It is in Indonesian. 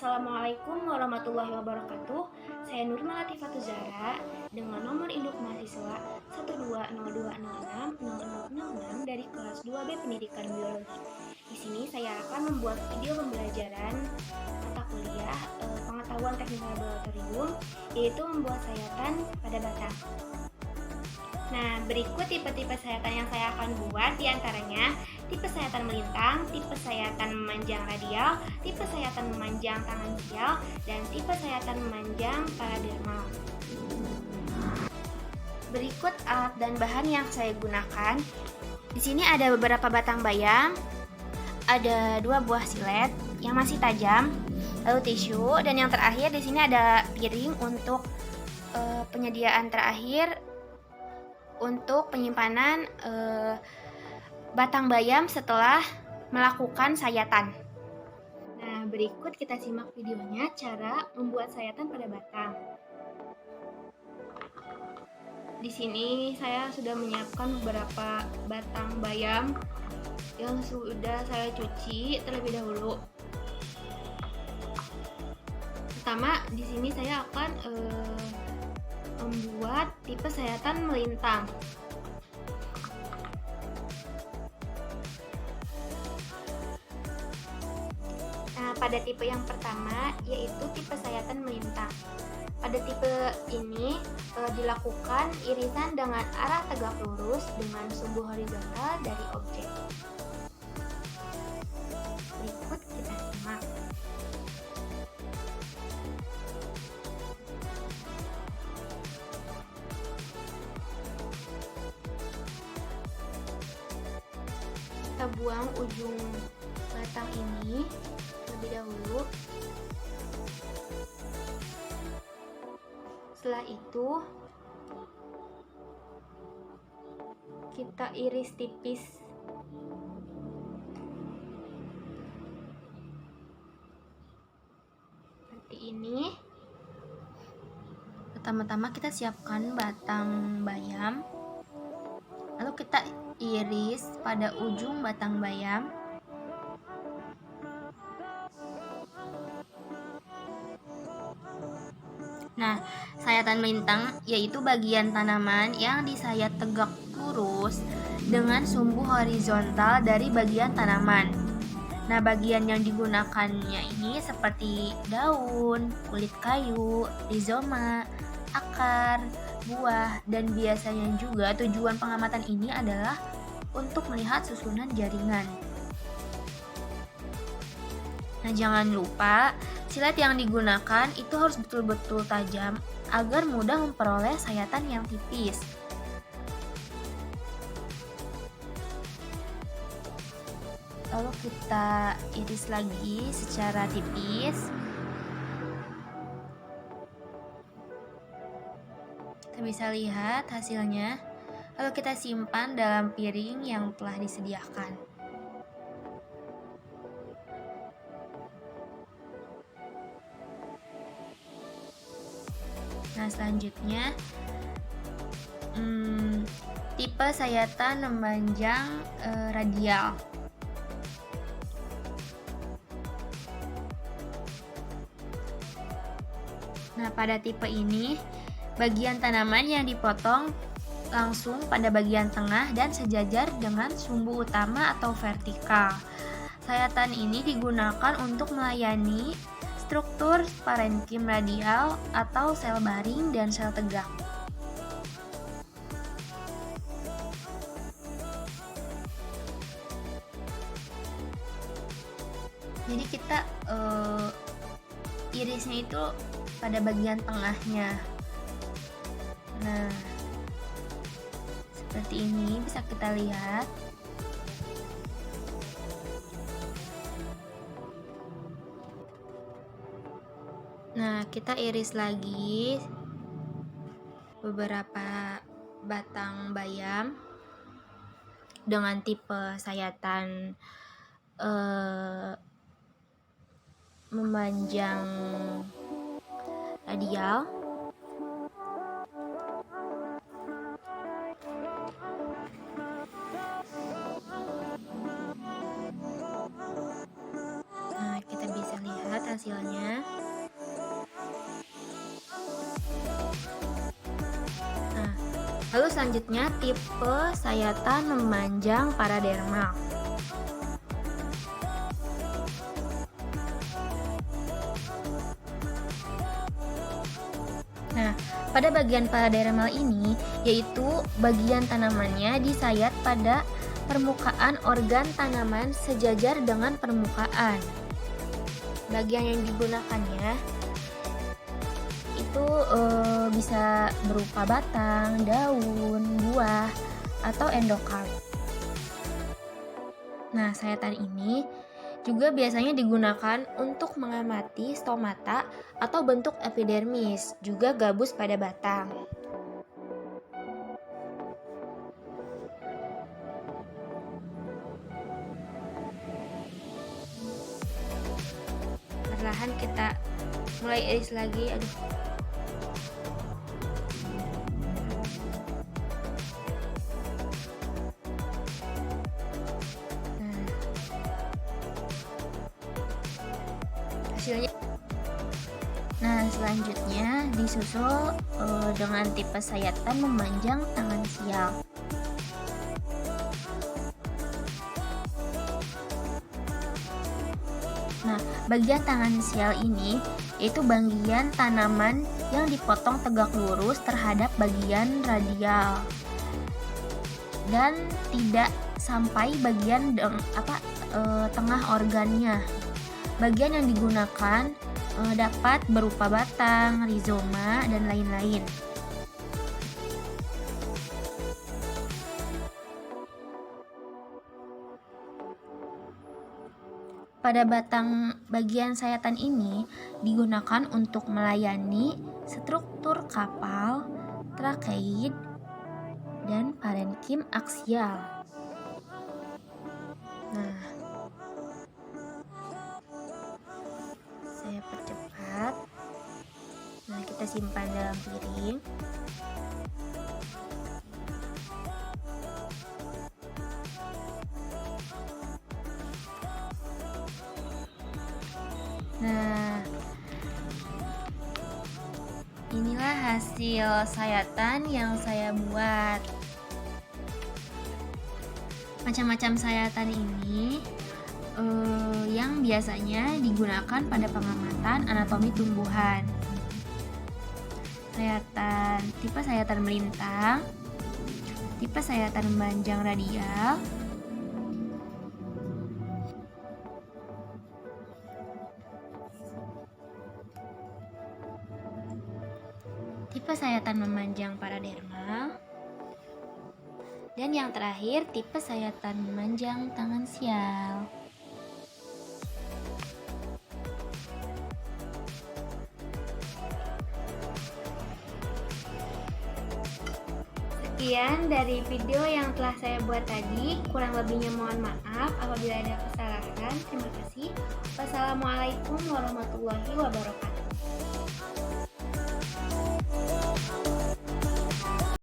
Assalamualaikum warahmatullahi wabarakatuh. Saya Nurma Latifatu Zahra dengan nomor induk mahasiswa 120260006 dari kelas 2B Pendidikan Biologi. Di sini saya akan membuat video pembelajaran mata kuliah pengetahuan teknik laboratorium, yaitu membuat sayatan pada batang. Nah, berikut tipe-tipe sayatan yang saya akan buat, diantaranya tipe sayatan melintang, tipe sayatan memanjang radial, tipe sayatan memanjang tangensial, dan tipe sayatan memanjang paradermal. Berikut alat dan bahan yang saya gunakan. Di sini ada beberapa batang bayam, ada 2 buah silet yang masih tajam, lalu tisu, dan yang terakhir di sini ada piring untuk penyediaan terakhir untuk penyimpanan batang bayam setelah melakukan sayatan. Nah, berikut kita simak videonya cara membuat sayatan pada batang. Di sini saya sudah menyiapkan beberapa batang bayam yang sudah saya cuci terlebih dahulu. Pertama, di sini saya akan membuat tipe sayatan melintang. Nah, pada tipe yang pertama yaitu tipe sayatan melintang. Pada tipe ini dilakukan irisan dengan arah tegak lurus dengan sumbu horizontal dari objek. Berikut kita simak. Kita buang ujung batang ini terlebih dahulu. Setelah itu kita iris tipis. Seperti ini. Pertama-tama kita siapkan batang bayam. Lalu kita iris pada ujung batang bayam. Nah, sayatan melintang yaitu bagian tanaman yang disayat tegak lurus dengan sumbu horizontal dari bagian tanaman. Nah, bagian yang digunakannya ini seperti daun, kulit kayu, rizoma, akar, buah, dan biasanya juga tujuan pengamatan ini adalah untuk melihat susunan jaringan. Nah, jangan lupa silet yang digunakan itu harus betul-betul tajam agar mudah memperoleh sayatan yang tipis. Lalu kita iris lagi secara tipis. Kita bisa lihat hasilnya. Lalu kita simpan dalam piring yang telah disediakan. Nah, selanjutnya tipe sayatan memanjang radial. Nah, pada tipe ini bagian tanaman yang dipotong langsung pada bagian tengah dan sejajar dengan sumbu utama atau vertikal. Sayatan ini digunakan untuk melayani struktur parenkim radial atau sel baring dan sel tegak. Jadi kita irisnya itu pada bagian tengahnya. Nah, seperti ini bisa kita lihat. Nah, kita iris lagi beberapa batang bayam dengan tipe sayatan memanjang radial. Nah, kita bisa lihat hasilnya. Lalu selanjutnya tipe sayatan memanjang paradermal. Nah, pada bagian paradermal ini, yaitu bagian tanamannya disayat pada permukaan organ tanaman sejajar dengan permukaan. Bagian yang digunakannya itu bisa berupa batang, daun, buah, atau endokarp. Nah, sayatan ini juga biasanya digunakan untuk mengamati stomata atau bentuk epidermis, juga gabus pada batang. Perlahan kita mulai iris lagi. Hasilnya. Nah, selanjutnya disusul dengan tipe sayatan memanjang tangan sial. Nah, bagian tangan sial ini yaitu bagian tanaman yang dipotong tegak lurus terhadap bagian radial dan tidak sampai bagian tengah organnya. Bagian yang digunakan dapat berupa batang, rizoma, dan lain-lain. Pada batang bagian sayatan ini digunakan untuk melayani struktur kapal, trakeid, dan parenkim aksial. Nah, saya percepat. Nah, kita simpan dalam piring. Nah, inilah hasil sayatan yang saya buat. Macam-macam sayatan ini yang biasanya digunakan pada pengamatan anatomi tumbuhan. Tipe sayatan melintang, tipe sayatan memanjang radial, tipe sayatan memanjang paradermal, dan yang terakhir tipe sayatan memanjang tangan sial. Sekian dari video yang telah saya buat tadi. Kurang lebihnya mohon maaf apabila ada kesalahan. Terima kasih. Wassalamualaikum warahmatullahi wabarakatuh.